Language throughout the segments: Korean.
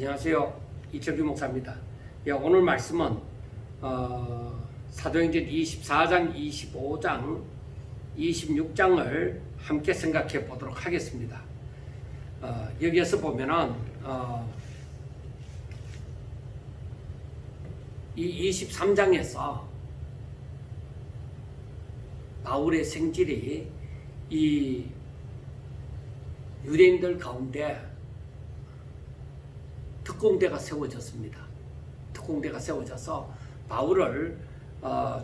안녕하세요. 이철규 목사입니다. 오늘 말씀은 사도행전 24장, 25장, 26장을 함께 생각해 보도록 하겠습니다. 여기에서 보면은 이 23장에서 바울의 생질이 이 유대인들 가운데 특공대가 세워졌습니다. 특공대가 세워져서 바울을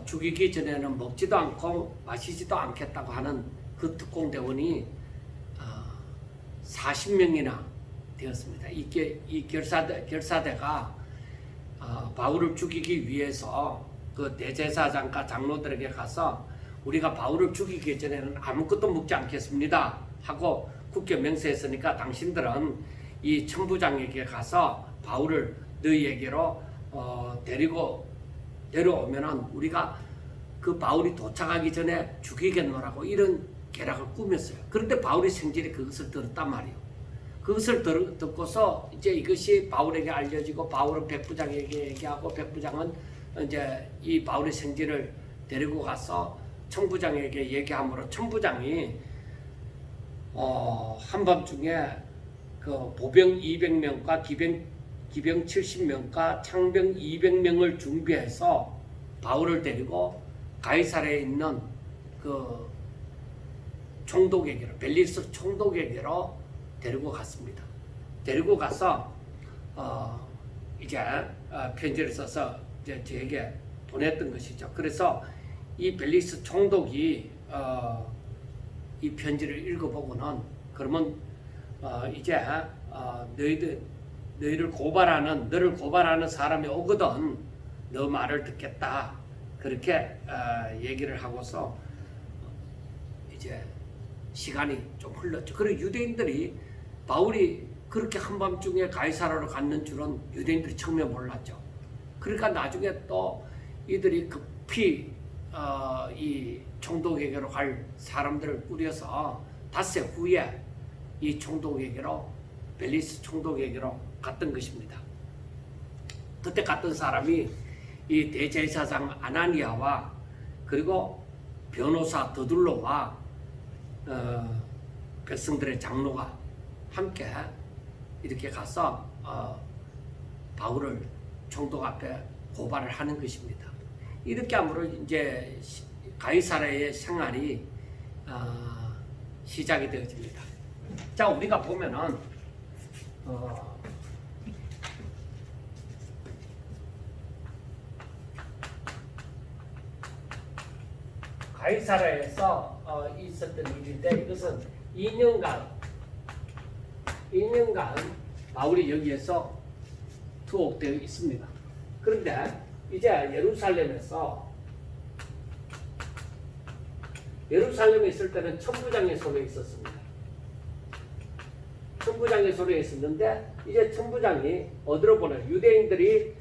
죽이기 전에는 먹지도 않고 마시지도 않겠다고 하는 그 특공대원이 40명이나 되었습니다. 이 결사대가 바울을 죽이기 위해서 그 대제사장과 장로들에게 가서 우리가 바울을 죽이기 전에는 아무것도 먹지 않겠습니다 하고 굳게 맹세했으니까 당신들은 이 천부장에게 가서 바울을 너희에게로 데려오면은 우리가 그 바울이 도착하기 전에 죽이겠노라고 이런 계략을 꾸몄어요. 그런데 바울의 생질이 그것을 들었단 말이에요. 그것을 듣고서 이제 이것이 바울에게 알려지고 바울은 백부장에게 얘기하고 백부장은 이제 이 바울의 생질을 데리고 가서 천부장에게 얘기하므로 천부장이 한밤중에 그 보병 200명과 기병 70명과 창병 200명을 준비해서 바울을 데리고 가이사랴에 있는 그 총독에게로 벨리스 총독에게로 데리고 갔습니다. 데리고 가서 이제 편지를 써서 이제 저에게 보냈던 것이죠. 그래서 이 벨리스 총독이 이 편지를 읽어보고는 그러면 이제 너를 고발하는 사람이 오거든 너 말을 듣겠다 그렇게 얘기를 하고서 이제 시간이 좀 흘렀죠. 그리고 유대인들이 바울이 그렇게 한밤중에 가이사랴로 갔는 줄은 유대인들이 처음에 몰랐죠. 그러니까 나중에 또 이들이 급히 이 총독에게로 갈 사람들을 꾸려서 닷새 후에 이 총독에게로 벨리스 총독에게로 갔던 것입니다. 그때 갔던 사람이 이 대제사장 아나니아와 그리고 변호사 더둘로와 백성들의 장로가 함께 이렇게 가서 바울을 총독 앞에 고발을 하는 것입니다. 이렇게 함으로 이제 가이사랴의 생활이 시작이 되어집니다. 자, 우리가 보면은 가이사랴에서 있었던 일인데 이것은 2년간 바울이 여기에서 투옥되어 있습니다. 그런데 이제 예루살렘에 있을 때는 천부장의 손에 있었습니다. 천부장의 손에 있었는데 이제 천부장이 어디로 보내? 유대인들이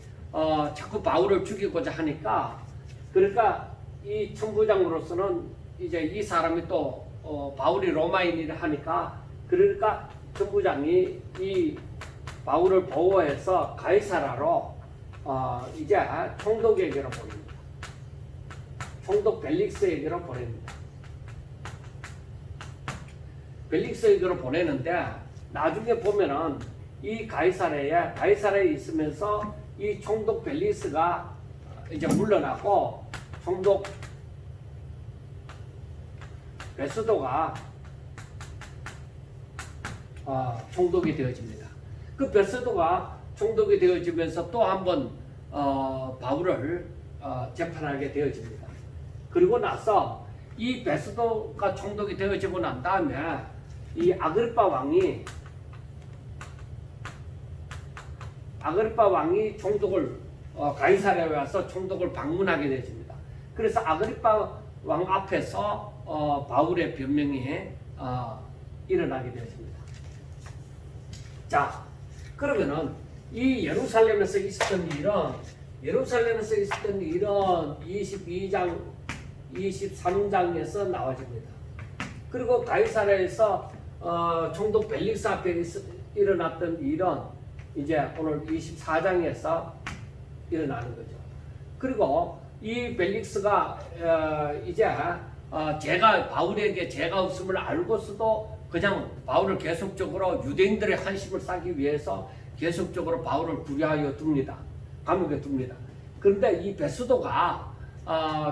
자꾸 바울을 죽이고자 하니까 그러니까 이 천부장으로서는 이제 이 사람이 또 바울이 로마인이라 하니까 그러니까 천부장이 이 바울을 보호해서 가이사랴로 이제 총독에게로 보냅니다. 총독 벨릭스에게로 보냅니다. 벨릭스에게로 보내는데 나중에 보면은 이 가이사랴에 있으면서 이 총독 벨릭스가 이제 물러나고 총독 베스도가 총독이 되어집니다. 그 베스도가 총독이 되어지면서 또 한번 바울을 재판하게 되어집니다. 그리고 나서 이 베스도가 총독이 되어지고 난 다음에 이 아그리파 왕이 총독을 가이사랴에 와서 총독을 방문하게 되어집니다. 그래서 아그리파 왕 앞에서 바울의 변명이 일어나게 되었습니다. 자, 그러면은 이 예루살렘에서 있었던 일은 22장, 23장에서 나와집니다. 그리고 가이사랴에서 총독 벨릭스 앞에 일어났던 일은 이제 오늘 24장에서 일어나는 거죠. 그리고 이 벨릭스가 이제 제가 바울에게 죄가 없음을 알고서도 그냥 바울을 계속적으로 유대인들의 한심을 사기 위해서 계속적으로 바울을 구류하여 둡니다. 감옥에 둡니다. 그런데 이 베스도가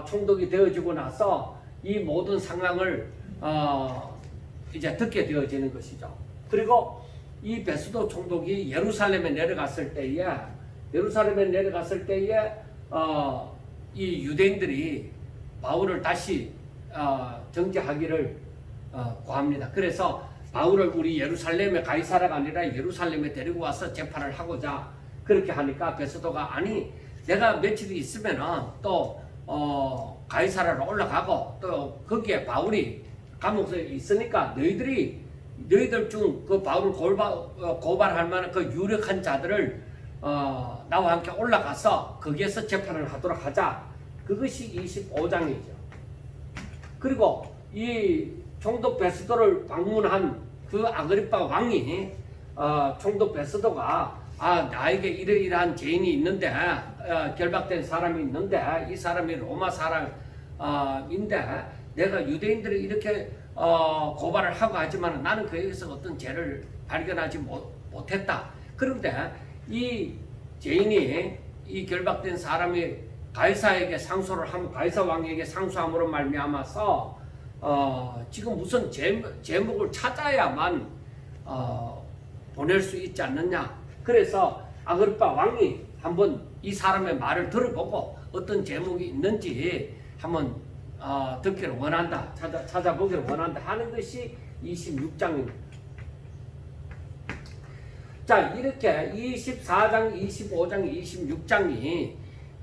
총독이 되어지고 나서 이 모든 상황을 이제 듣게 되어지는 것이죠. 그리고 이 베스도 총독이 예루살렘에 내려갔을 때에 이 유대인들이 바울을 다시 정죄하기를 구합니다. 그래서 바울을 우리 예루살렘에 가이사라가 아니라 예루살렘에 데리고 와서 재판을 하고자 그렇게 하니까 베스도가 아니 내가 며칠 있으면은 또 가이사라로 올라가고 또 거기에 바울이 감옥에 있으니까 너희들 중 그 바울을 고발할 만한 그 유력한 자들을 나와 함께 올라가서 거기에서 재판을 하도록 하자. 그것이 25장이죠. 그리고 이 총독 베스도를 방문한 그 아그리파 왕이 총독 베스도가 나에게 이러이러한 죄인이 있는데 결박된 사람이 있는데 이 사람이 로마 사람인데 내가 유대인들을 이렇게 고발을 하고 하지만 나는 그에게서 어떤 죄를 발견하지 못했다. 그런데 이 죄인이 이 결박된 사람이 가이사에게 상소를 하면 가이사 왕에게 상소함으로 말미암아서 지금 무슨 제목을 찾아야만 보낼 수 있지 않느냐. 그래서 아그리파 왕이 한번 이 사람의 말을 들어보고 어떤 제목이 있는지 한번 듣기를 원한다. 찾아보기를 원한다 하는 것이 26장입니다. 자, 이렇게 24장, 25장, 26장이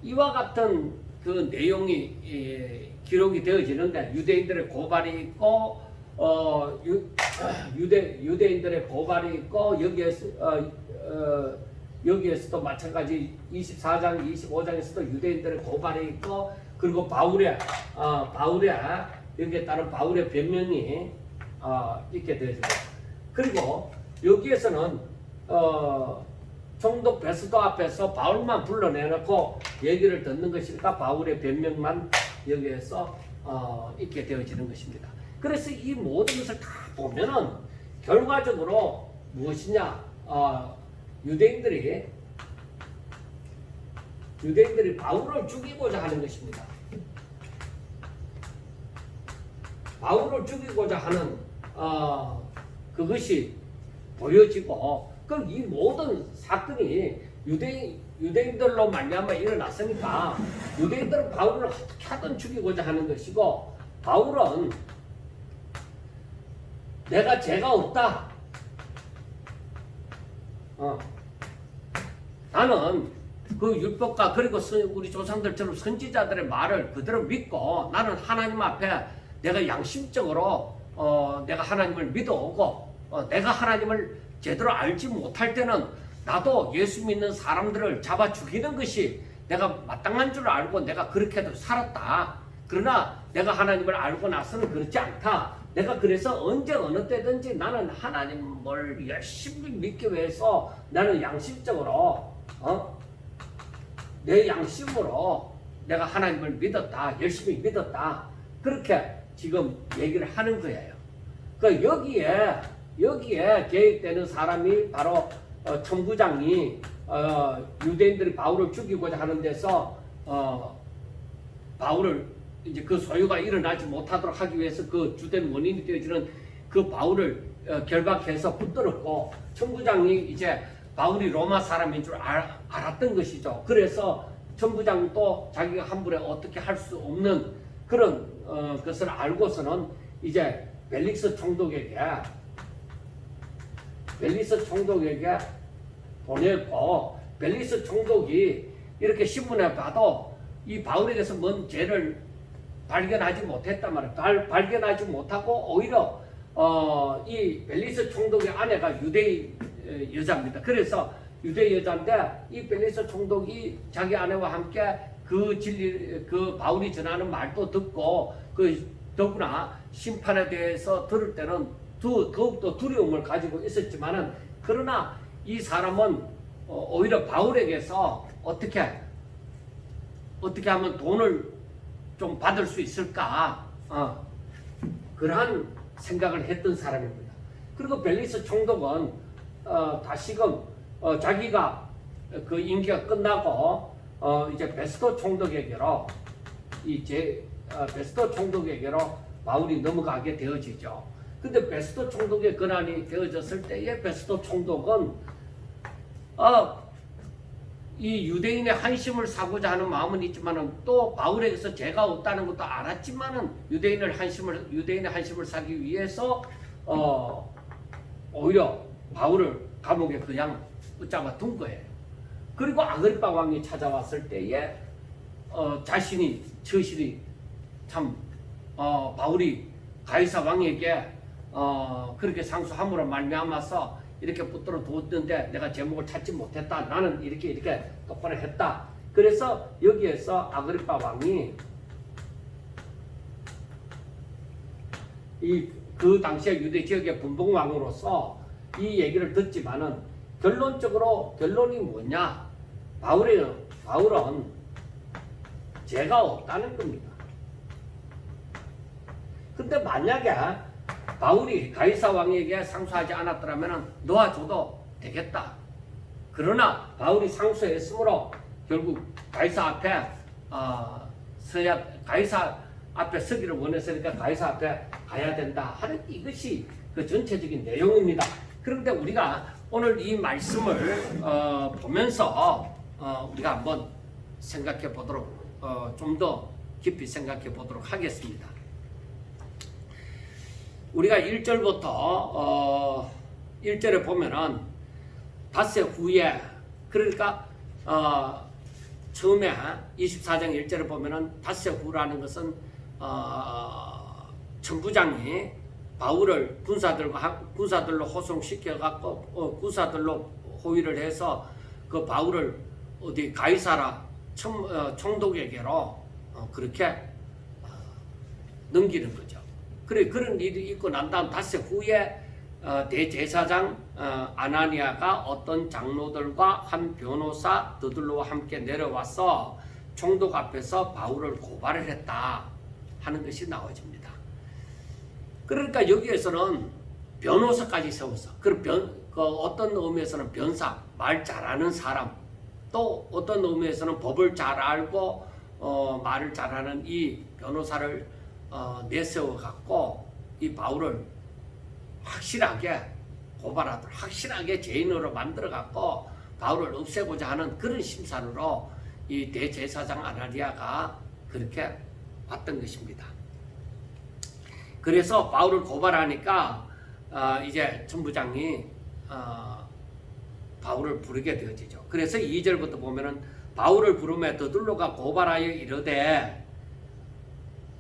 이와 같은 그 내용이 기록이 되어지는데 유대인들의 고발이 있고 유대인들의 고발이 있고 여기에서도 마찬가지 24장, 25장에서도 유대인들의 고발이 있고 그리고 바울의 여기에 따른 바울의 변명이 있게 되어집니다. 그리고 여기에서는 총독 베스도 앞에서 바울만 불러내놓고 얘기를 듣는 것이니까 바울의 변명만 여기에서 있게 되어지는 것입니다. 그래서 이 모든 것을 다 보면은 결과적으로 무엇이냐? 유대인들이 바울을 죽이고자 하는 것입니다. 바울을 죽이고자 하는 그것이 보여지고 이 모든 사건이 유대인들로 말미암아 일어났으니까 유대인들은 바울을 어떻게 하든 죽이고자 하는 것이고 바울은 내가 죄가 없다. 나는 그 율법과 그리고 우리 조상들처럼 선지자들의 말을 그대로 믿고 나는 하나님 앞에 내가 양심적으로 내가 하나님을 믿어오고 내가 하나님을 제대로 알지 못할 때는 나도 예수 믿는 사람들을 잡아 죽이는 것이 내가 마땅한 줄 알고 내가 그렇게도 살았다. 그러나 내가 하나님을 알고 나서는 그렇지 않다. 내가 그래서 언제 어느 때든지 나는 하나님을 열심히 믿기 위해서 나는 양심적으로 내 양심으로 내가 하나님을 믿었다. 열심히 믿었다. 그렇게 지금 얘기를 하는 거예요. 그 여기에 개입되는 사람이 바로 천부장이 유대인들이 바울을 죽이고자 하는 데서 바울을 이제 그 소유가 일어나지 못하도록 하기 위해서 그 주된 원인이 되어지는 그 바울을 결박해서 붙들었고 천부장이 이제 바울이 로마 사람인 줄 알았던 것이죠. 그래서 천부장도 자기가 함부로 어떻게 할 수 없는 그런 것을 알고서는 이제 벨릭스 총독에게 보냈고 벨릭스 총독이 이렇게 신문에 봐도 이 바울에게서 뭔 죄를 발견하지 못했단 말이에요. 발견하지 못하고 오히려 이 벨릭스 총독의 아내가 유대인 여자입니다. 그래서 유대 여자인데 이 벨릭스 총독이 자기 아내와 함께 그 바울이 전하는 말도 듣고 더구나 심판에 대해서 들을 때는 더욱더 두려움을 가지고 있었지만은 그러나 이 사람은 오히려 바울에게서 어떻게 하면 돈을 좀 받을 수 있을까? 그러한 생각을 했던 사람입니다. 그리고 벨릭스 총독은 다시금 자기가 그 임기가 끝나고 이제 베스토 총독에게로 베스토 총독에게로 바울이 넘어가게 되어지죠. 근데 베스토 총독의 권한이 되어졌을 때에 베스토 총독은 이 유대인의 한심을 사고자 하는 마음은 있지만은 또 바울에게서 죄가 없다는 것도 알았지만은 유대인의 한심을 사기 위해서 오히려 바울을 감옥에 그냥 붙잡아 둔 거예요. 그리고 아그리파 왕이 찾아왔을 때에 자신이 처실히 참 바울이 가이사 왕에게 그렇게 상소함으로 말미암아서 이렇게 붙들어 두었는데 내가 제목을 찾지 못했다. 나는 이렇게 똑바로 했다. 그래서 여기에서 아그리파 왕이 그 당시에 유대 지역의 분봉왕으로서 이 얘기를 듣지만은 결론이 뭐냐? 바울은 죄가 없다는 겁니다. 근데 만약에 바울이 가이사 왕에게 상소하지 않았더라면 놓아줘도 되겠다. 그러나 바울이 상소했으므로 결국 가이사 앞에 서기를 원했으니까 가이사 앞에 가야 된다 하는 이것이 그 전체적인 내용입니다. 그런데 우리가 오늘 이 말씀을 보면서 우리가 한번 생각해 보도록 좀 더 깊이 생각해 보도록 하겠습니다. 우리가 1절부터 1절에 보면은 닷새 후에 그러니까 처음에 24장 1절에 보면은 닷새 후라는 것은 천부장이 바울을 군사들로 호송시켜 갖고 군사들로 호위를 해서 그 바울을 어디 가이사라 총독에게로 그렇게 넘기는 거죠. 그래 그런 일이 있고 난 다음 닷새 후에 대제사장 아나니아가 어떤 장로들과 한 변호사 드들로와 함께 내려와서 총독 앞에서 바울을 고발을 했다 하는 것이 나와집니다. 그러니까 여기에서는 변호사까지 세워서 그 어떤 의미에서는 변사, 말 잘하는 사람, 또 어떤 의미에서는 법을 잘 알고 말을 잘하는 이 변호사를 내세워 갖고 이 바울을 확실하게 고발하도록 확실하게 죄인으로 만들어 갖고 바울을 없애고자 하는 그런 심산으로 이 대제사장 아나니아가 그렇게 봤던 것입니다. 그래서 바울을 고발하니까 이제 천부장이 바울을 부르게 되어지죠. 그래서 2절부터 보면은 바울을 부르며 더둘로가 고발하여 이르되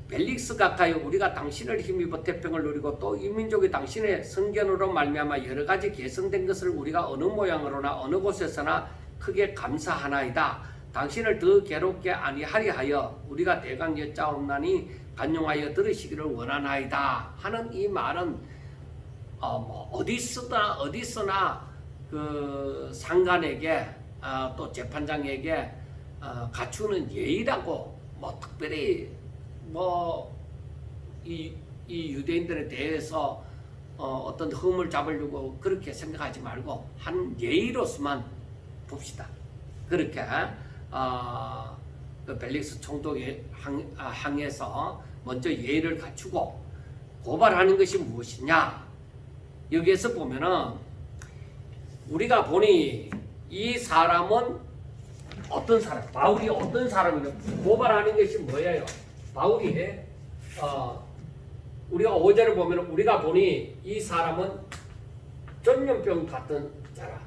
벨릭스 각하여 우리가 당신을 힘입어 태평을 누리고 또 이 민족이 당신의 선견으로 말미암아 여러 가지 계승된 것을 우리가 어느 모양으로나 어느 곳에서나 크게 감사하나이다. 당신을 더 괴롭게 아니하리 하여 우리가 대강 여짜옵나니 간용하여 들으시기를 원하나이다 하는 이 말은 어디서나 그 상관에게 또 재판장에게 갖추는 예의라고 특별히 이 유대인들에 대해서 어떤 흠을 잡으려고 그렇게 생각하지 말고 한 예의로서만 봅시다. 그렇게 그 벨릭스 총독에 항해서 먼저 예의를 갖추고 고발하는 것이 무엇이냐? 여기에서 보면은 우리가 보니 이 사람은 어떤 사람, 바울이 어떤 사람이냐? 고발하는 것이 뭐예요? 바울이 우리가 5절을 보면 우리가 보니 이 사람은 전염병 같은 자라.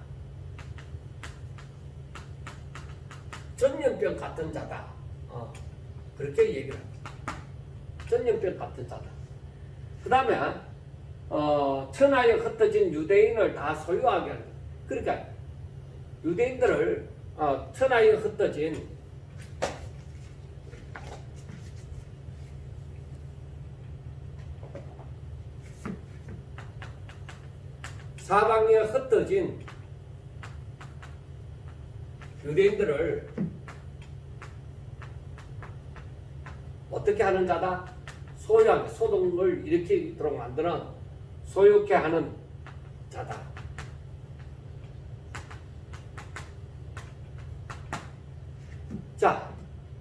전염병 같은 자다. 그렇게 얘기를 합니다. 전염병 같은 자다. 그 다음에 천하에 흩어진 유대인을 다 소유하게 하는. 그러니까 유대인들을 천하에 흩어진 사방에 흩어진 유대인들을 어떻게 하는 자다? 소유하게 소동을 일으키도록 만드는 소유케 하는 자다. 자,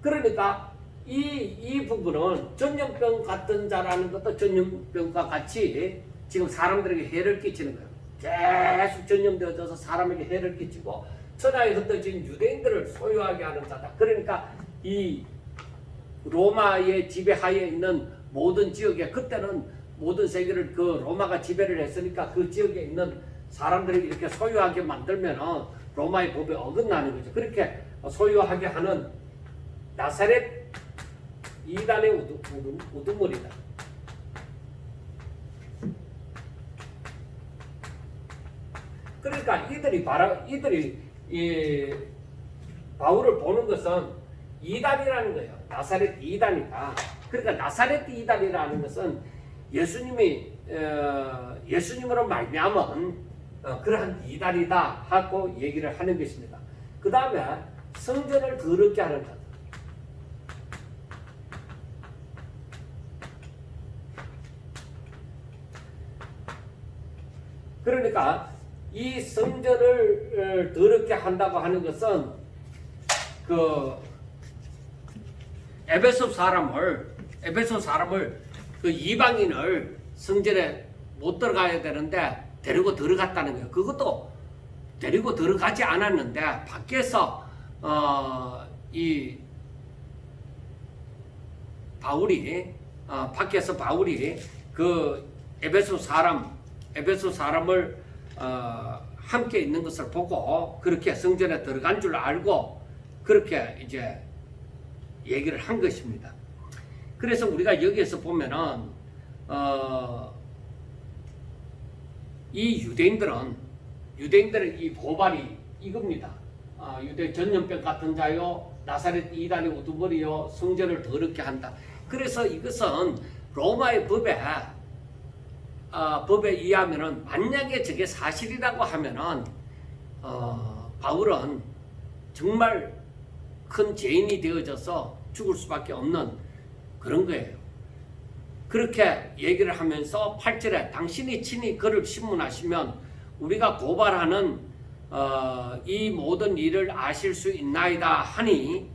그러니까 이 부분은 전염병 같은 자라는 것도 전염병과 같이 지금 사람들에게 해를 끼치는 거예요. 계속 전염되어져서 사람에게 해를 끼치고 천하에 흩어진 유대인들을 소유하게 하는 자다. 그러니까 이 로마의 지배하에 있는 모든 지역에, 그때는 모든 세계를 그 로마가 지배를 했으니까 그 지역에 있는 사람들이 이렇게 소유하게 만들면 로마의 법에 어긋나는 거죠. 그렇게 소유하게 하는 나사렛 이단의 우두머리다. 그러니까 이들이 이 바울을 보는 것은 이단이라는 거예요. 나사렛 이단이다. 그러니까 나사렛 이단이라는 것은 예수님으로 말미암은 그러한 이단이다 하고 얘기를 하는 것입니다. 그 다음에 성전을 더럽게 하는 것. 그러니까 이 성전을 더럽게 한다고 하는 것은 그 에베소 사람을 그 이방인을 성전에 못 들어가야 되는데 데리고 들어갔다는 거예요. 그것도 데리고 들어가지 않았는데 밖에서 이 밖에서 바울이 그 에베소 사람을 함께 있는 것을 보고 그렇게 성전에 들어간 줄 알고 그렇게 이제 얘기를 한 것입니다. 그래서 우리가 여기에서 보면은 이 유대인들의 이 고발이 이겁니다. 유대 전염병 같은 자요, 나사렛 이단의 우두머리요, 성전을 더럽게 한다. 그래서 이것은 로마의 법에 의하면은 만약에 저게 사실이라고 하면은 바울은 정말 큰 죄인이 되어져서 죽을 수밖에 없는 그런 거예요. 그렇게 얘기를 하면서 8절에 당신이 친히 그를 신문하시면 우리가 고발하는 이 모든 일을 아실 수 있나이다 하니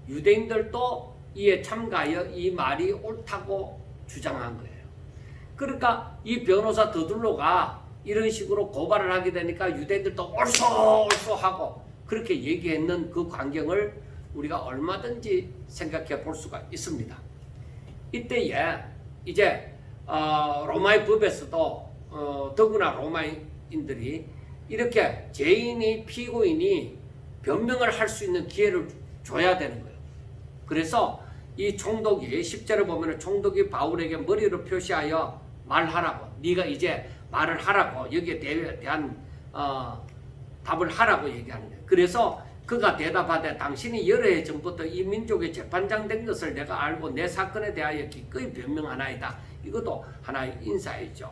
유대인들도 이에 참가하여 이 말이 옳다고 주장한 거예요. 그러니까 이 변호사 더둘로가 이런 식으로 고발을 하게 되니까 유대인들도 옳소 하고 그렇게 얘기했는 그 광경을 우리가 얼마든지 생각해 볼 수가 있습니다. 이때에 이제 로마의 법에서도 더구나 로마인들이 이렇게 죄인이 피고인이 변명을 할 수 있는 기회를 줘야 되는 거예요. 그래서 이 총독이 10절에 보면 총독이 바울에게 머리로 표시하여 말하라고, 네가 이제 말을 하라고, 여기에 대한 답을 하라고 얘기하는 거예요. 그래서 그가 대답하되 당신이 여러 해 전부터 이 민족의 재판장 된 것을 내가 알고 내 사건에 대하여 기꺼이 변명하나이다. 이것도 하나의 인사이죠.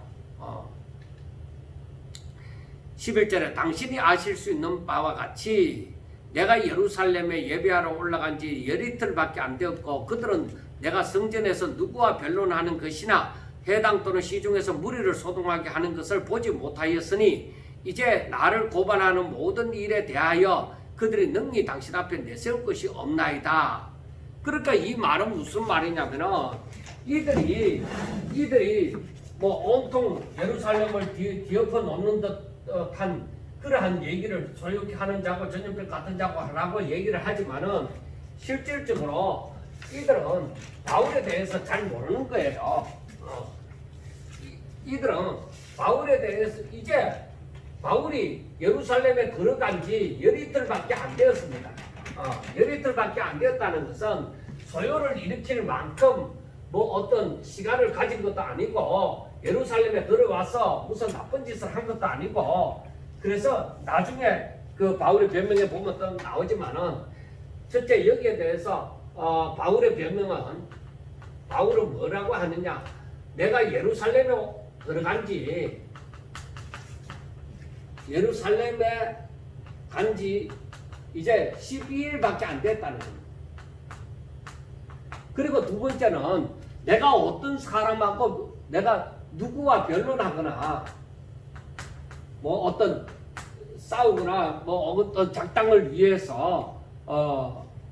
11절에 당신이 아실 수 있는 바와 같이 내가 예루살렘에 예배하러 올라간 지 열이틀밖에 안 되었고 그들은 내가 성전에서 누구와 변론하는 것이나 회당 또는 시중에서 무리를 소동하게 하는 것을 보지 못하였으니 이제 나를 고발하는 모든 일에 대하여 그들이 능히 당신 앞에 내세울 것이 없나이다. 그러니까 이 말은 무슨 말이냐면은 이들이 뭐 온통 예루살렘을 뒤엎어 놓는 듯한 그러한 얘기를 소유케 하는 자고 전염병 같은 자고 얘기를 하지만은 실질적으로 이들은 바울에 대해서 잘 모르는 거예요. 이들은 바울에 대해서 이제 바울이 예루살렘에 들어간 지 열이틀밖에 안 되었습니다. 열이틀밖에 안 되었다는 것은 소요를 일으킬 만큼 뭐 어떤 시간을 가진 것도 아니고 예루살렘에 들어와서 무슨 나쁜 짓을 한 것도 아니고 그래서 나중에 그 바울의 변명에 보면 또 나오지만은 첫째 여기에 대해서 바울의 변명은 바울은 뭐라고 하느냐, 내가 예루살렘에 들어간 지 이제 12일밖에 안 됐다는 겁니다. 그리고 두 번째는 내가 어떤 사람하고 내가 누구와 변론하거나 뭐 어떤 싸우거나 뭐 어떤 작당을 위해서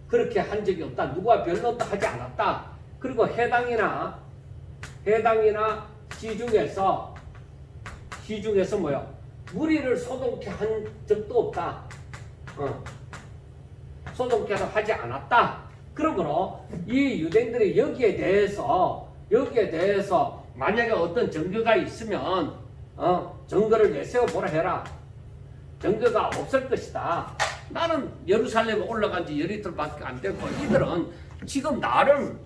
그렇게 한 적이 없다. 누구와 변론도 하지 않았다. 그리고 해당이나 시중에서 뭐야? 무리를 소동케 한 적도 없다. 소동케도 하지 않았다. 그러므로 이 유대인들이 여기에 대해서 만약에 어떤 증거가 있으면 증거를 내세워 보라 해라. 증거가 없을 것이다. 나는 예루살렘에 올라간 지 열이틀밖에 안 됐고 이들은 지금 나를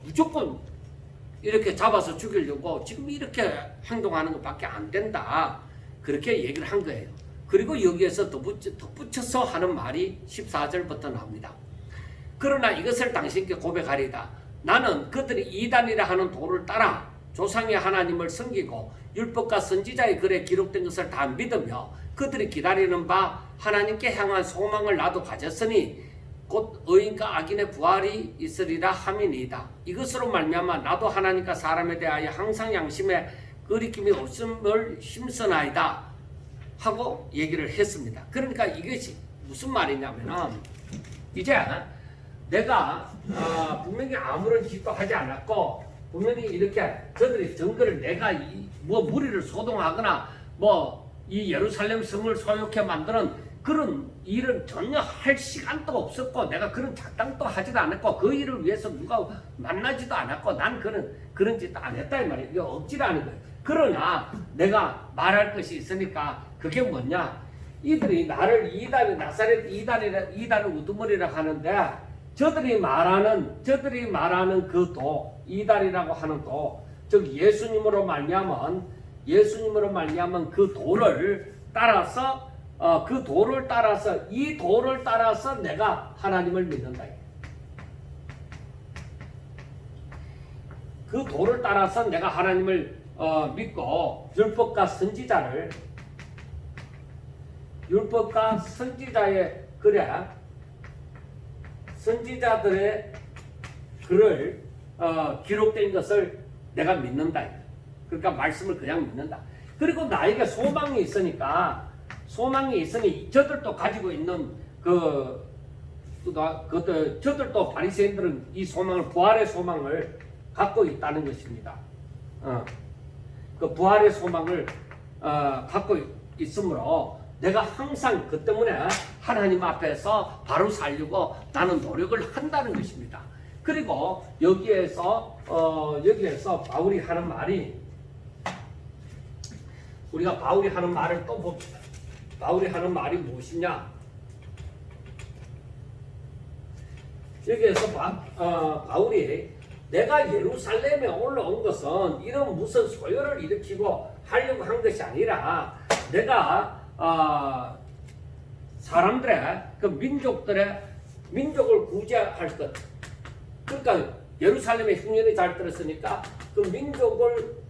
무조건 이렇게 잡아서 죽이려고 지금 이렇게 행동하는 것밖에 안 된다. 그렇게 얘기를 한 거예요. 그리고 여기에서 덧붙여서 하는 말이 14절부터 나옵니다. 그러나 이것을 당신께 고백하리다. 나는 그들이 이단이라 하는 도를 따라 조상의 하나님을 섬기고 율법과 선지자의 글에 기록된 것을 다 믿으며 그들이 기다리는 바 하나님께 향한 소망을 나도 가졌으니 곧 의인과 악인의 부활이 있으리라 함이니이다. 이것으로 말미암아 나도 하나님과 사람에 대하여 항상 양심에 거리낌이 없음을 힘쓰나이다 하고 얘기를 했습니다. 그러니까 이것이 무슨 말이냐면은 이제 내가 분명히 아무런 짓도 하지 않았고 분명히 이렇게 저들이 증거를 내가 뭐 무리를 소동하거나 뭐 이 예루살렘 성을 소유케 만드는 그런 일은 전혀 할 시간도 없었고 내가 그런 작당도 하지도 않았고 그 일을 위해서 누가 만나지도 않았고 난 그런 짓도 안 했다 이 말이에요. 이게 억지라는 거예요. 그러나 내가 말할 것이 있으니까 그게 뭐냐? 이들이 나를 나사렛 이단을 우두머리라 하는데 저들이 말하는 그 도, 이단이라고 하는 도, 즉 예수님으로 말미암은 그 도를 따라서 이 도를 따라서 내가 하나님을 믿는다. 그 도를 따라서 내가 하나님을 믿고 율법과 선지자의 글에 선지자들의 글을 기록된 것을 내가 믿는다. 그러니까 말씀을 그냥 믿는다. 그리고 나에게 소망이 있으니 저들도 가지고 있는 저들도 바리새인들은 이 소망을 부활의 소망을 갖고 있다는 것입니다. 그 부활의 소망을 갖고 있으므로 내가 항상 그 때문에 하나님 앞에서 바로 살려고 나는 노력을 한다는 것입니다. 그리고 여기에서 바울이 하는 말이 우리가 바울이 하는 말을 또 봅시다. 바울이 하는 말이 무엇이냐? 여기에서 바울이 내가 예루살렘에 올라온 것은 이런 무슨 소요를 일으키고 하려고 한 것이 아니라 내가 사람들의 그 민족을 구제할 것. 그러니까 예루살렘에 흉년이 잘 들었으니까 그 민족을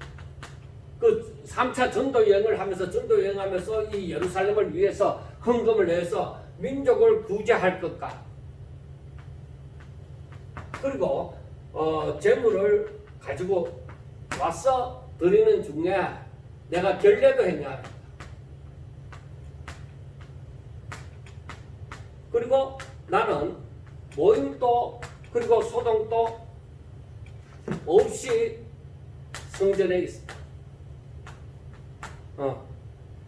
그 3차 전도 여행을 하면서 이 예루살렘을 위해서 헌금을 내서 민족을 구제할 것과 그리고 재물을 가지고 와서 드리는 중에 내가 결례도 했냐. 그리고 나는 모임도 그리고 소동도 없이 성전에 있습니다.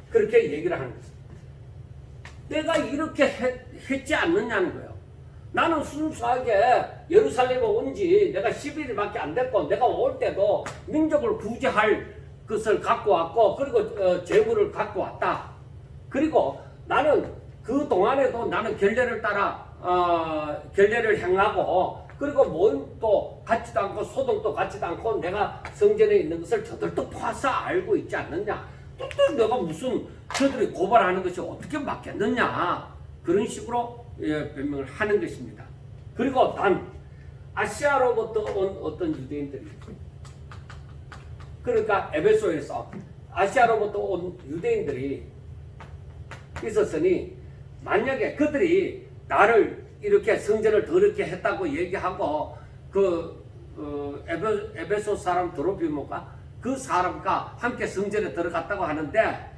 그렇게 얘기를 하는 거죠. 내가 이렇게 했지 않느냐는 거예요. 나는 순수하게 예루살렘에 온 지 내가 11일밖에 안 됐고 내가 올 때도 민족을 구제할 것을 갖고 왔고 그리고 재물을 갖고 왔다. 그리고 나는 그 동안에도 나는 결례를 따라 결례를 행하고 그리고 모임도 갖지도 않고 소동도 갖지도 않고 내가 성전에 있는 것을 저들도 봐서 알고 있지 않느냐. 또 내가 무슨 저들이 고발하는 것이 어떻게 맞겠느냐. 그런 식으로 변명을 하는 것입니다. 그리고 단 아시아로부터 온 어떤 유대인들이 그러니까 에베소에서 아시아로부터 온 유대인들이 있었으니 만약에 그들이 나를 이렇게 성전을 더럽게 했다고 얘기하고 에베소 사람 드로피모가 그 사람과 함께 성전에 들어갔다고 하는데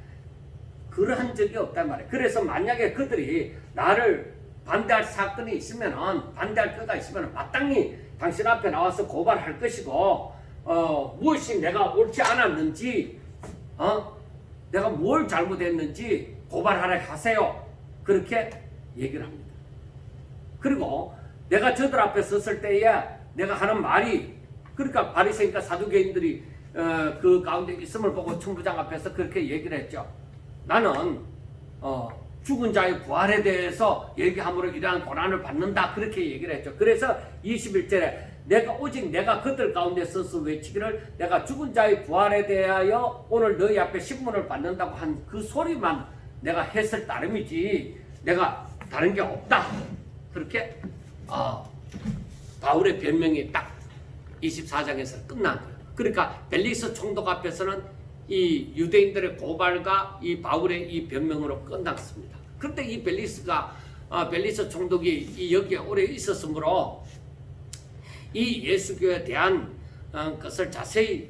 그러한 적이 없단 말이에요. 그래서 만약에 그들이 나를 반대할 사건이 있으면은, 반대할 거가 있으면 마땅히 당신 앞에 나와서 고발할 것이고, 무엇이 내가 옳지 않았는지, 내가 뭘 잘못했는지 고발하라 하세요. 그렇게 얘기를 합니다. 그리고 내가 저들 앞에 섰을 때에 내가 하는 말이, 그러니까 바리새인과 사두개인들이 그 가운데 있음을 보고 천부장 앞에서 그렇게 얘기를 했죠. 나는 죽은 자의 부활에 대해서 얘기함으로 이러한 고난을 받는다, 그렇게 얘기를 했죠. 그래서 21절에 오직 내가 그들 가운데 서서 외치기를 내가 죽은 자의 부활에 대하여 오늘 너희 앞에 신문을 받는다고 한 그 소리만 내가 했을 따름이지 내가 다른 게 없다. 그렇게 바울의 변명이 딱 24장에서 끝난 거예요. 그러니까 벨릭스 총독 앞에서는 이 유대인들의 고발과 이 바울의 이 변명으로 끝났습니다. 그런데 이 벨릭스 총독이 여기에 오래 있었으므로 이 예수교에 대한 것을 자세히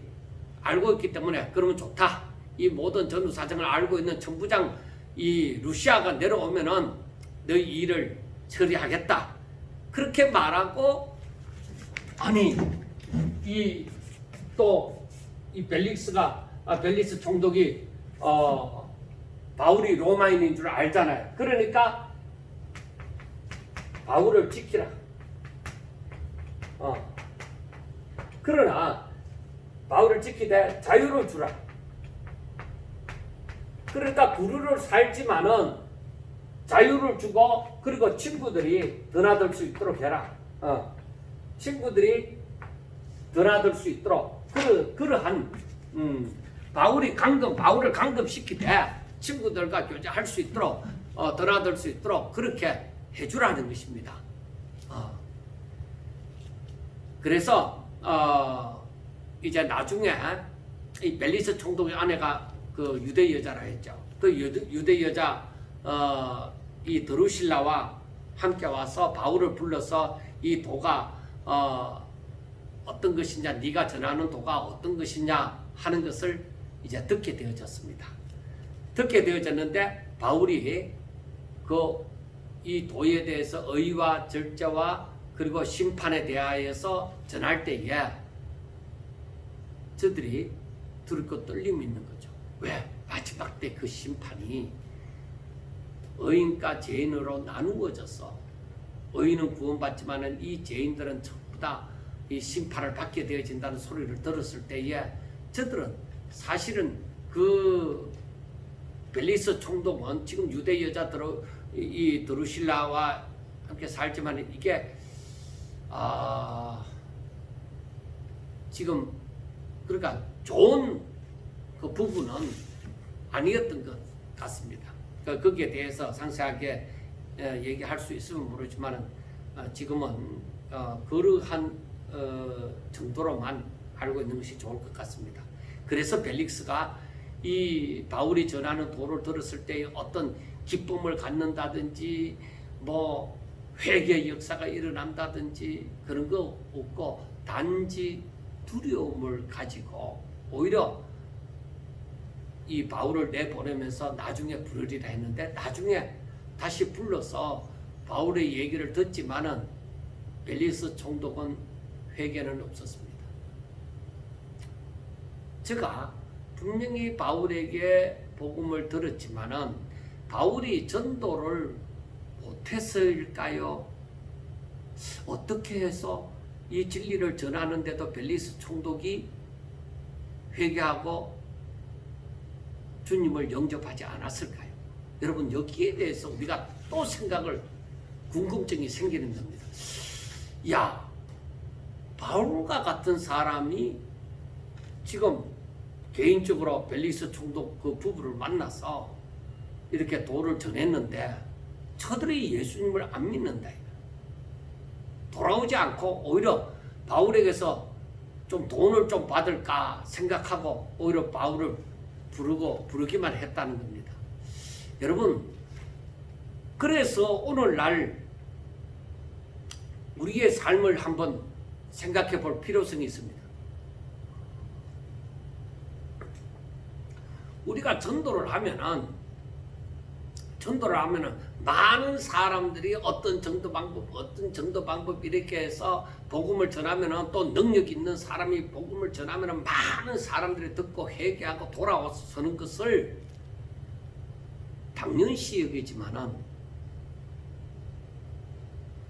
알고 있기 때문에 그러면 좋다. 이 모든 전후 사정을 알고 있는 천부장 이 루시아가 내려오면은 너희 일을 처리하겠다. 그렇게 말하고, 아니 이 벨릭스 총독이 바울이 로마인인 줄 알잖아요. 그러니까 바울을 지키라. 그러나 바울을 지키되 자유를 주라. 그러니까 부르를 살지만은 자유를 주고, 그리고 친구들이 드나들 수 있도록 해라. 친구들이 드나들 수 있도록 그러한 바울을 감금시키되 친구들과 교제할 수 있도록 드나들 수 있도록 그렇게 해주라는 것입니다. 그래서 이제 나중에 이 벨릭스 총독의 아내가 그 유대 여자라 했죠. 그 유대 여자 이 드루실라와 함께 와서 바울을 불러서 이 도가 어떤 것이냐, 네가 전하는 도가 어떤 것이냐 하는 것을 이제 듣게 되어졌습니다. 듣게 되어졌는데 바울이 이 도에 대해서 의와 절제와 그리고 심판에 대하여서 전할 때에 저들이 두렵고 떨림이 있는 거죠. 왜? 마지막 때 그 심판이 의인과 죄인으로 나누어져서 의인은 구원받지만은 이 죄인들은 전부 다 이 심판을 받게 되어진다는 소리를 들었을 때에 저들은 사실은 그 벨릭스 총독은 지금 유대 여자들 이 드루실라와 함께 살지만 이게 지금 그러니까 좋은 그 부분은 아니었던 것 같습니다. 거기에 대해서 상세하게 얘기할 수 있으면 모르지만 지금은 그러한 정도로만 알고 있는 것이 좋을 것 같습니다. 그래서 벨릭스가 이 바울이 전하는 도를 들었을 때 어떤 기쁨을 갖는다든지 뭐 회개의 역사가 일어난다든지 그런 거 없고 단지 두려움을 가지고 오히려 이 바울을 내보내면서 나중에 부르리라 했는데 나중에 다시 불러서 바울의 얘기를 듣지만은 벨릭스 총독은 회개는 없었습니다. 제가 분명히 바울에게 복음을 들었지만은 바울이 전도를 못했을까요? 어떻게 해서 이 진리를 전하는데도 벨릭스 총독이 회개하고 주님을 영접하지 않았을까요? 여러분, 여기에 대해서 우리가 또 궁금증이 생기는 겁니다. 야, 바울과 같은 사람이 지금 개인적으로 벨릭스 총독 그 부부를 만나서 이렇게 도를 전했는데 저들이 예수님을 안 믿는다. 돌아오지 않고 오히려 바울에게서 좀 돈을 좀 받을까 생각하고 오히려 바울을 부르기만 했다는 겁니다. 여러분, 그래서 오늘날 우리의 삶을 한번 생각해 볼 필요성이 있습니다. 우리가 전도를 하면은 많은 사람들이 어떤 전도 방법 이렇게 해서 복음을 전하면은 또 능력 있는 사람이 복음을 전하면은 많은 사람들이 듣고 회개하고 돌아와서 서는 것을 당연시 여기지만은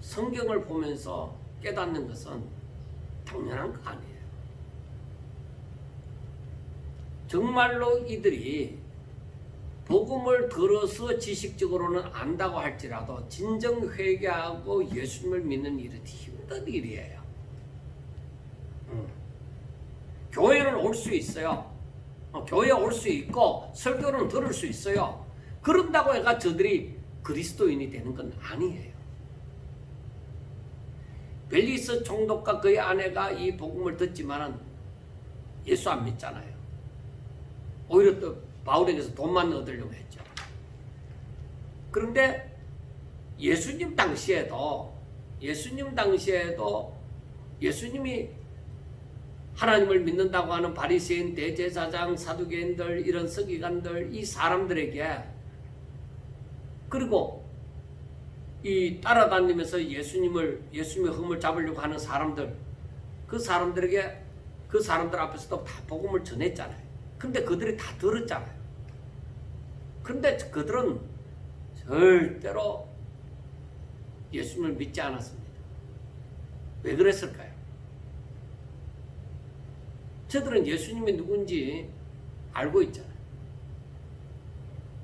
성경을 보면서 깨닫는 것은 당연한 거 아니에요. 정말로 이들이 복음을 들어서 지식적으로는 안다고 할지라도 진정 회개하고 예수님을 믿는 일은 힘든 일이에요. 교회는 올 수 있어요. 교회에 올 수 있고 설교는 들을 수 있어요. 그런다고 해가 저들이 그리스도인이 되는 건 아니에요. 벨리스 총독과 그의 아내가 이 복음을 듣지만은 예수 안 믿잖아요. 오히려 또 바울에게서 돈만 얻으려고 했죠. 그런데 예수님 당시에도 예수님이 하나님을 믿는다고 하는 바리새인, 대제사장, 사두개인들, 이런 서기관들, 이 사람들에게, 그리고 이 따라다니면서 예수님의 흠을 잡으려고 하는 사람들, 그 사람들 앞에서도 다 복음을 전했잖아요. 근데 그들이 다 들었잖아요. 근데 그들은 절대로 예수님을 믿지 않았습니다. 왜 그랬을까요? 저들은 예수님이 누군지 알고 있잖아요.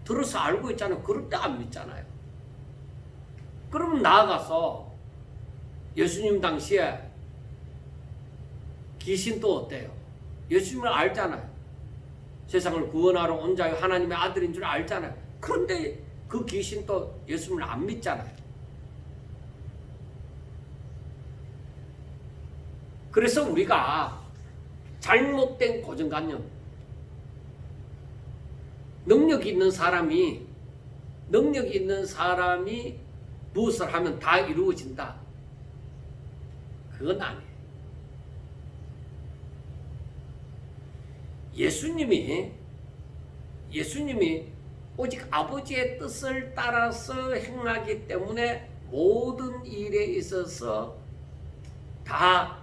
들어서 알고 있잖아요. 그럴 때 안 믿잖아요. 그러면 나아가서 예수님 당시에 귀신도 어때요? 예수님을 알잖아요. 세상을 구원하러 온 자유 하나님의 아들인 줄 알잖아요. 그런데 그 귀신도 예수님을 안 믿잖아요. 그래서 우리가 잘못된 고정관념, 능력이 있는 사람이 무엇을 하면 다 이루어진다. 그건 아니에요. 예수님이 오직 아버지의 뜻을 따라서 행하기 때문에 모든 일에 있어서 다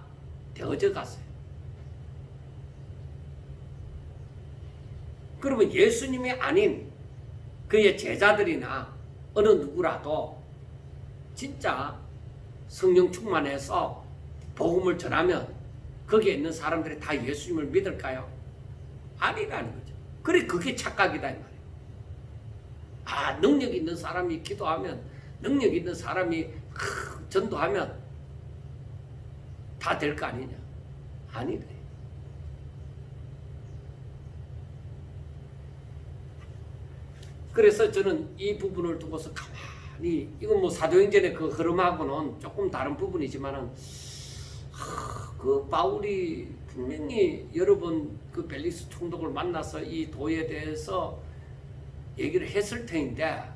되어져 갔어요. 그러면 예수님이 아닌 그의 제자들이나 어느 누구라도 진짜 성령 충만해서 복음을 전하면 거기에 있는 사람들이 다 예수님을 믿을까요? 아니라는 거죠. 그래, 그게 착각이다 이 말이에요. 능력 있는 사람이 기도하면, 능력 있는 사람이 전도하면 다 될 거 아니냐? 아니래. 그래서 저는 이 부분을 두고서 가만히, 이건 뭐 사도행전의 그 흐름하고는 조금 다른 부분이지만은, 그 바울이 분명히 여러 번 그 벨리스 총독을 만나서 이 도에 대해서 얘기를 했을 텐데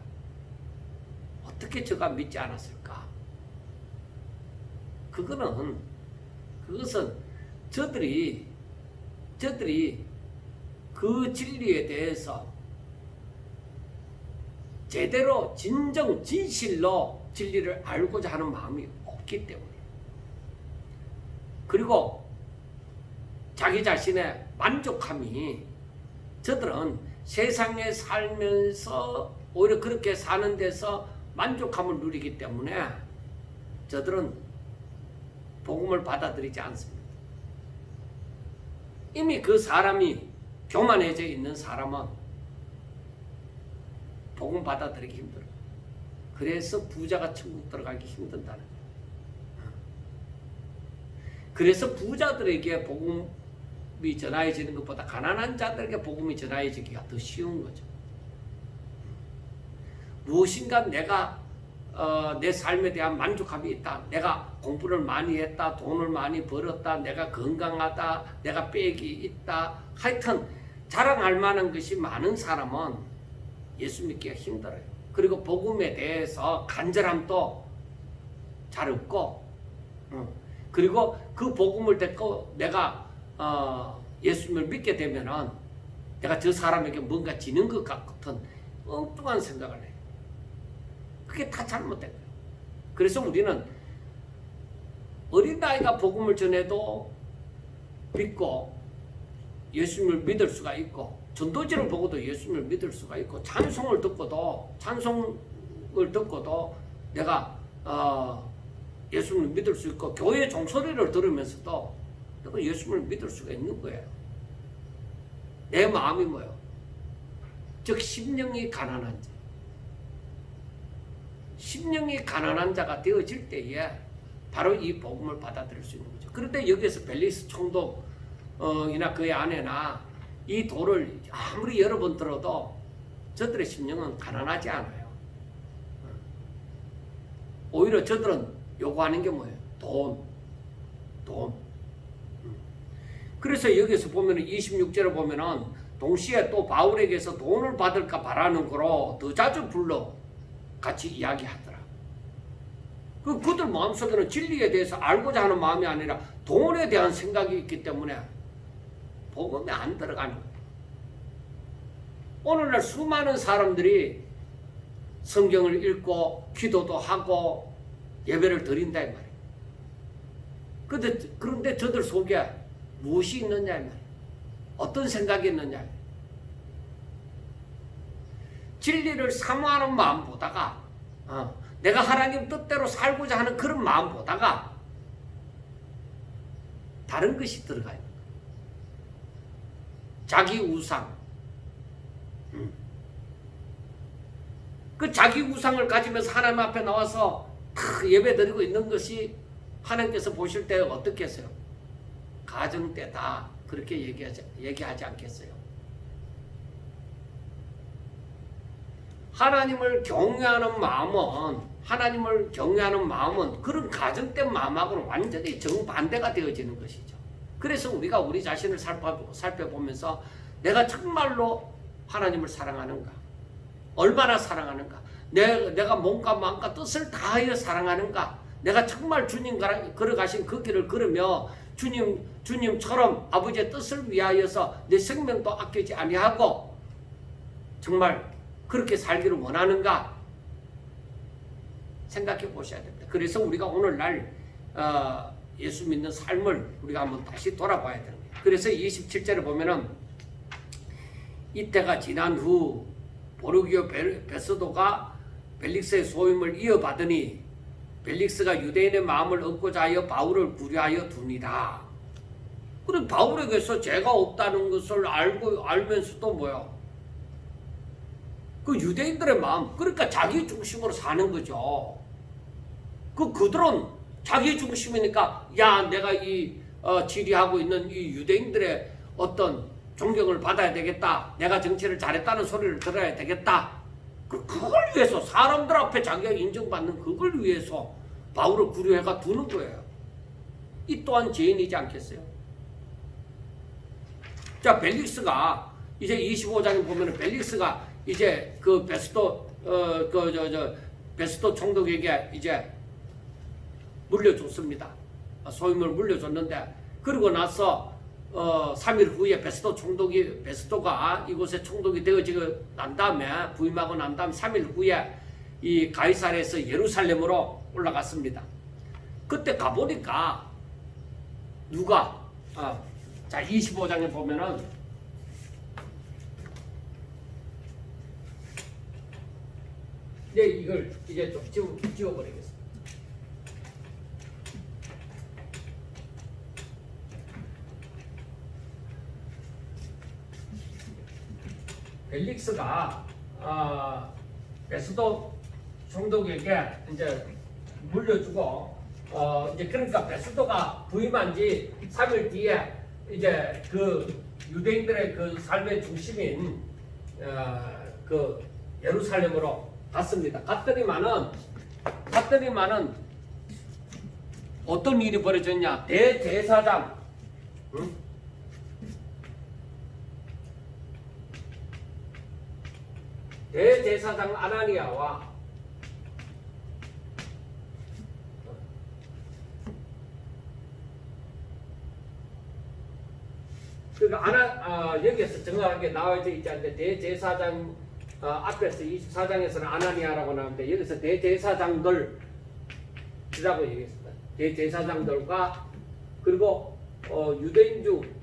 어떻게 저가 믿지 않았을까? 그것은 저들이 그 진리에 대해서 제대로 진정 진실로 진리를 알고자 하는 마음이 없기 때문에, 그리고 자기 자신의 만족함이, 저들은 세상에 살면서 오히려 그렇게 사는 데서 만족함을 누리기 때문에 저들은 복음을 받아들이지 않습니다. 이미 그 사람이 교만해져 있는 사람은 복음 받아들이기 힘들어요. 그래서 부자가 천국 들어가기 힘든다는 거예요. 그래서 부자들에게 복음이 전하여지는 것보다 가난한 자들에게 복음이 전하여지기가 더 쉬운 거죠. 무엇인가 내가 내 삶에 대한 만족함이 있다. 내가 공부를 많이 했다. 돈을 많이 벌었다. 내가 건강하다. 내가 빽이 있다. 하여튼 자랑할 만한 것이 많은 사람은 예수 믿기가 힘들어요. 그리고 복음에 대해서 간절함도 잘 없고, 그리고 그 복음을 듣고 내가 예수님을 믿게 되면은 내가 저 사람에게 뭔가 지는 것 같은 엉뚱한 생각을 해요. 그게 다 잘못된 거예요. 그래서 우리는 어린아이가 복음을 전해도 믿고 예수님을 믿을 수가 있고, 전도지를 보고도 예수님을 믿을 수가 있고, 찬송을 듣고도 내가 예수님을 믿을 수 있고, 교회 종소리를 들으면서도 내가 예수님을 믿을 수가 있는 거예요. 내 마음이 뭐예요? 즉 심령이 가난한 자, 심령이 가난한 자가 되어질 때에 바로 이 복음을 받아들일 수 있는 거죠. 그런데 여기에서 벨릭스 총독이나 그의 아내나 이 돌을 아무리 여러 번 들어도 저들의 심령은 가난하지 않아요. 오히려 저들은 요구하는 게 뭐예요? 돈. 그래서 여기서 보면은 26절에 보면은 동시에 또 바울에게서 돈을 받을까 바라는 거로 더 자주 불러 같이 이야기하더라. 그들 마음속에는 진리에 대해서 알고자 하는 마음이 아니라 돈에 대한 생각이 있기 때문에 복음에 안 들어가는 거예요. 오늘날 수많은 사람들이 성경을 읽고 기도도 하고 예배를 드린다 이 말이에요. 그런데 저들 속에 무엇이 있느냐 이 말이에요. 어떤 생각이 있느냐. 진리를 사모하는 마음보다가 내가 하나님 뜻대로 살고자 하는 그런 마음보다가 다른 것이 들어가 있는 거예요. 자기 우상. 그 자기 우상을 가지면서 하나님 앞에 나와서 예배 드리고 있는 것이 하나님께서 보실 때 어떻게 했어요? 가정 때다. 그렇게 얘기하지 않겠어요? 하나님을 경외하는 마음은 그런 가정된 마음하고는 완전히 정반대가 되어지는 것이죠. 그래서 우리가 우리 자신을 살펴보면서 내가 정말로 하나님을 사랑하는가? 얼마나 사랑하는가? 내가 몸과 마음과 뜻을 다하여 사랑하는가? 내가 정말 주님 걸어가신 그 길을 걸으며 주님처럼 아버지의 뜻을 위하여서 내 생명도 아끼지 아니하고 정말 그렇게 살기를 원하는가? 생각해 보셔야 됩니다. 그래서 우리가 오늘날 예수 믿는 삶을 우리가 한번 다시 돌아봐야 되는 거예요. 그래서 27절에 보면은 이때가 지난 후 보르기오 베스도가 벨릭스의 소임을 이어받으니 벨릭스가 유대인의 마음을 얻고자 하여 바울을 구려하여 둡니다. 그럼 바울에게서 죄가 없다는 것을 알면서도 뭐야? 그 유대인들의 마음, 그러니까 자기 중심으로 사는 거죠. 그들은 자기 중심이니까 내가 지리하고 있는 이 유대인들의 어떤 존경을 받아야 되겠다. 내가 정치를 잘했다는 소리를 들어야 되겠다. 그걸 위해서 사람들 앞에 자기가 인정받는 그걸 위해서 바울을 구려해가 두는 거예요. 이 또한 죄인이지 않겠어요? 자, 벨릭스가 이제 25장에 보면은 벨릭스가 이제 그 베스도 베스도 총독에게 이제 물려줬습니다. 소임을 물려줬는데 그러고 나서 3일 후에 베스도가 이곳에 총독이 되어지고 난 다음에 부임하고 난 다음 3일 후에 이 가이사랴에서 예루살렘으로 올라갔습니다. 그때 가보니까 누가 자 25장에 보면은 이걸 이제 좀 지워버리겠습니다. 벨릭스가 베스도 총독에게 이제 물려주고 이제 그러니까 베스도가 부임한 지 3일 뒤에 이제 그 유대인들의 그 삶의 중심인 그 예루살렘으로 갔습니다. 갔더니만은 어떤 일이 벌어졌냐? 대제사장, 대제사장 아나니아와 그러니까 여기에서 정확하게 나와져 있지 않는데 대제사장 앞에서 24장에서는 아나니아라고 나오는데 여기서 대제사장들이라고 얘기했습니다. 대제사장들과 그리고 유대인 중